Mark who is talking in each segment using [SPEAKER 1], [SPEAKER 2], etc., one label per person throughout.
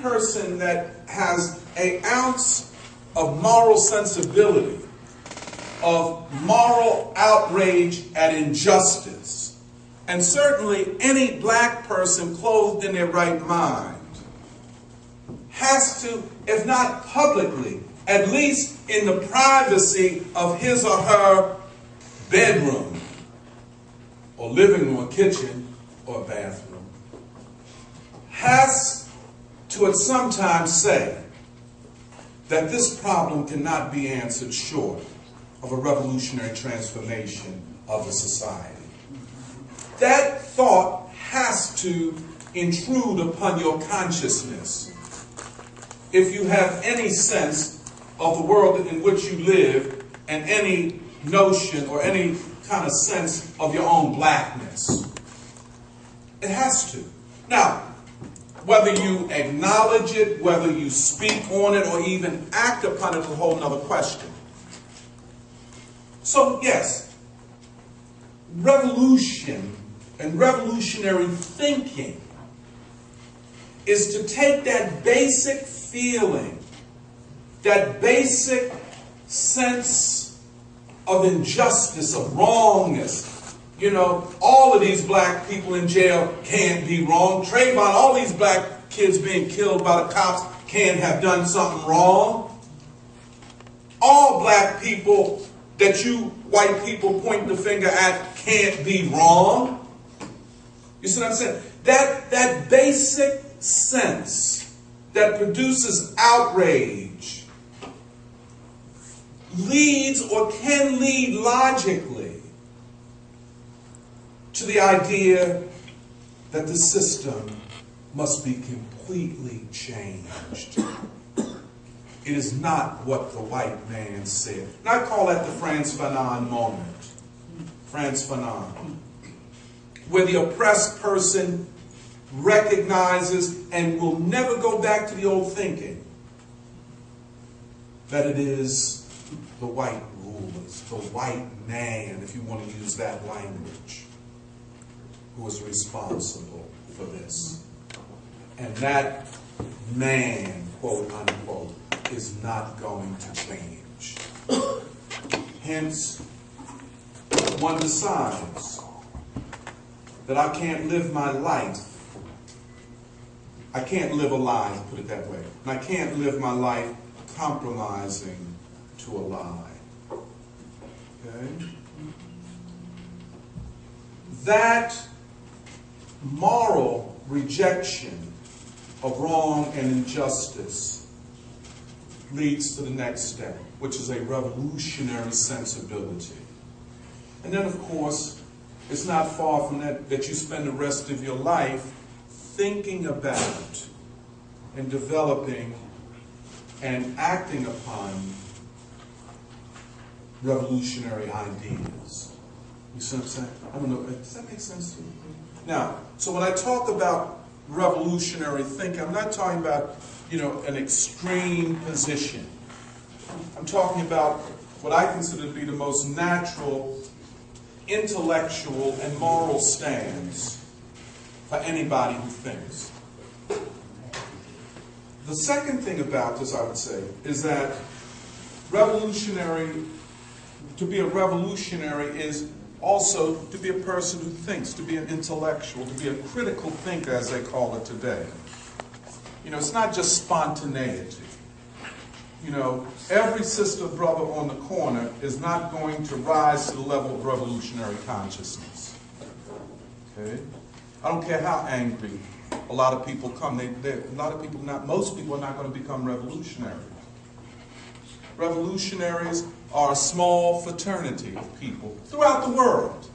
[SPEAKER 1] person that has an ounce of moral sensibility, of moral outrage at injustice, and certainly any black person clothed in their right mind, has to, if not publicly, at least in the privacy of his or her bedroom, or living room, or kitchen, or bathroom, has to at some time say that this problem cannot be answered short of a revolutionary transformation of the society. That thought has to intrude upon your consciousness if you have any sense of the world in which you live and any notion or any kind of sense of your own blackness. It has to. Now, whether you acknowledge it, whether you speak on it, or even act upon it is a whole nother question. So, yes, revolution and revolutionary thinking is to take that basic feeling, that basic sense of injustice, of wrongness. You know, all of these black people in jail can't be wrong. Trayvon, all these black kids being killed by the cops can't have done something wrong. All black people that you white people point the finger at can't be wrong. You see what I'm saying? That basic sense that produces outrage leads or can lead logically to the idea that the system must be completely changed. It is not what the white man said. And I call that the Frantz Fanon moment. Frantz Fanon. Where the oppressed person recognizes and will never go back to the old thinking that it is the white rulers, the white man, if you want to use that language, who is responsible for this. And that man, quote unquote, is not going to change. Hence, one decides that I can't live my life. I can't live a lie, put it that way. And I can't live my life compromising to a lie. Okay? That moral rejection of wrong and injustice leads to the next step, which is a revolutionary sensibility. And then, of course, it's not far from that you spend the rest of your life thinking about and developing and acting upon revolutionary ideas. You see what I'm saying? I don't know, does that make sense to you? Now, so when I talk about revolutionary thinking, I'm not talking about, an extreme position. I'm talking about what I consider to be the most natural, intellectual, and moral stance for anybody who thinks. The second thing about this, I would say, is that to be a revolutionary is also to be a person who thinks, to be an intellectual, to be a critical thinker, as they call it today. It's not just spontaneity. Every sister, brother on the corner is not going to rise to the level of revolutionary consciousness. Okay? I don't care how angry a lot of people come. Most people are not going to become revolutionaries. Revolutionaries are a small fraternity of people throughout the world.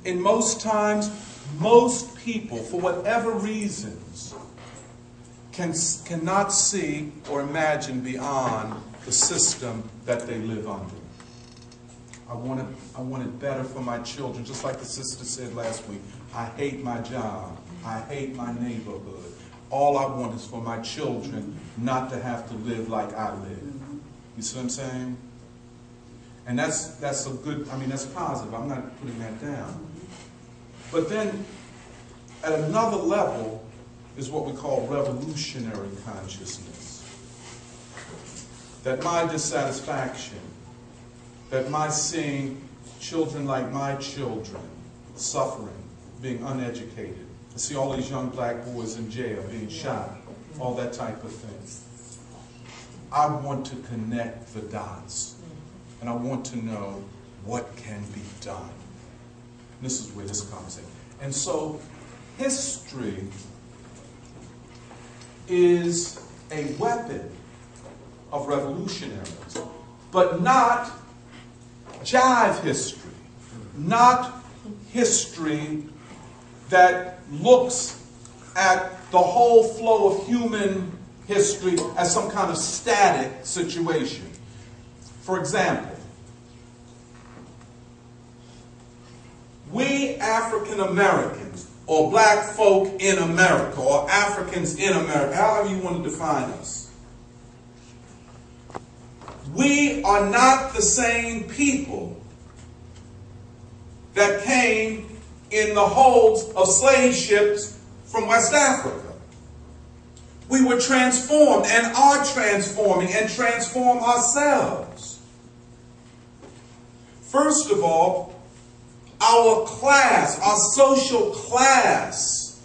[SPEAKER 1] In most times, most people, for whatever reasons, cannot see or imagine beyond the system that they live under. I want it better for my children, just like the sister said last week. I hate my job. I hate my neighborhood. All I want is for my children not to have to live like I live. You see what I'm saying? And that's a good, that's positive. I'm not putting that down. But then, at another level, is what we call revolutionary consciousness. That my dissatisfaction, that my seeing children like my children suffering, being uneducated, I see all these young black boys in jail being shot, all that type of thing. I want to connect the dots, and I want to know what can be done. And this is where this comes in. And so, history is a weapon of revolutionaries, but not jive history, not history that looks at the whole flow of human history as some kind of static situation. For example, we African Americans, or black folk in America, or Africans in America, however you want to define us, we are not the same people that came in the holds of slave ships from West Africa. We were transformed and are transforming and transform ourselves. First of all, our class, our social class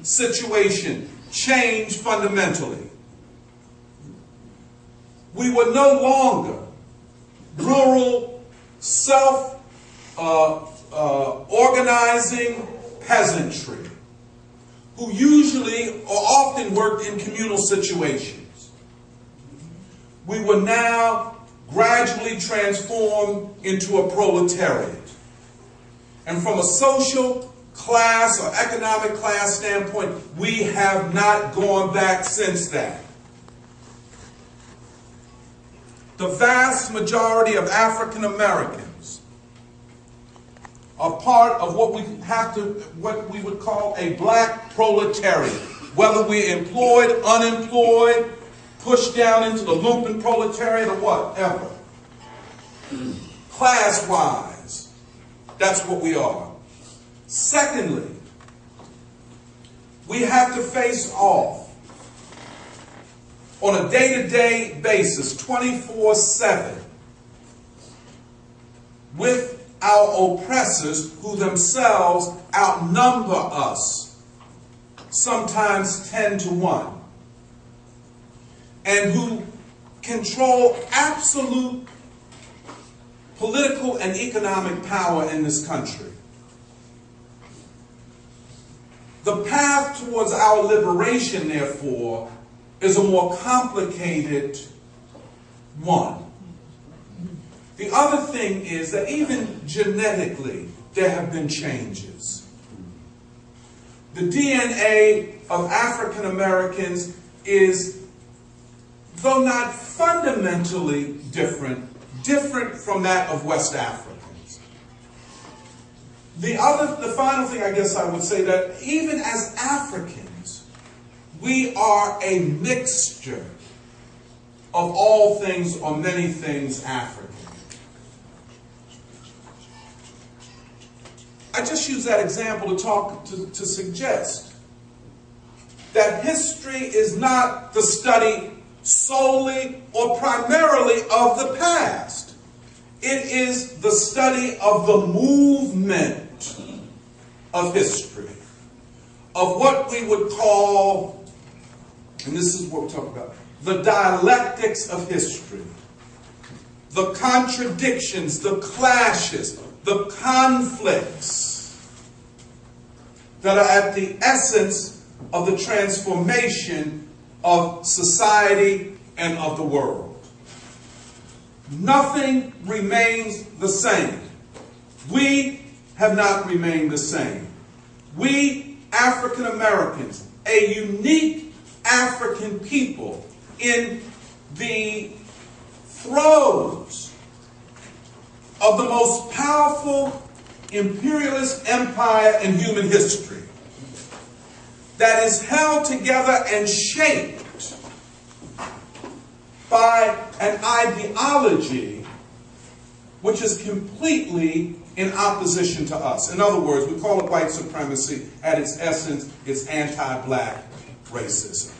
[SPEAKER 1] situation changed fundamentally. We were no longer rural, self-organizing peasantry who usually or often worked in communal situations. We were now gradually transformed into a proletariat. And from a social class or economic class standpoint, we have not gone back since that. The vast majority of African Americans are part of what we would call a black proletariat. Whether we're employed, unemployed, pushed down into the lumpen proletariat or whatever. Class-wise, that's what we are. Secondly, we have to face off on a day-to-day basis, 24/7, with our oppressors who themselves outnumber us, sometimes 10-1, and who control absolute political and economic power in this country. The path towards our liberation, therefore, is a more complicated one. The other thing is that even genetically, there have been changes. The DNA of African Americans is, though not fundamentally different from that of West Africans. The final thing I guess I would say that even as Africans, we are a mixture of all things or many things African. I just use that example to suggest that history is not the study solely or primarily of the past. It is the study of the movement of history, of what we would call, and this is what we're talking about, the dialectics of history, the contradictions, the clashes, the conflicts that are at the essence of the transformation of society and of the world. Nothing remains the same. We have not remained the same. We, African Americans, a unique African people in the throes of the most powerful imperialist empire in human history, that is held together and shaped by an ideology which is completely in opposition to us. In other words, we call it white supremacy. At its essence, it's anti-black racism.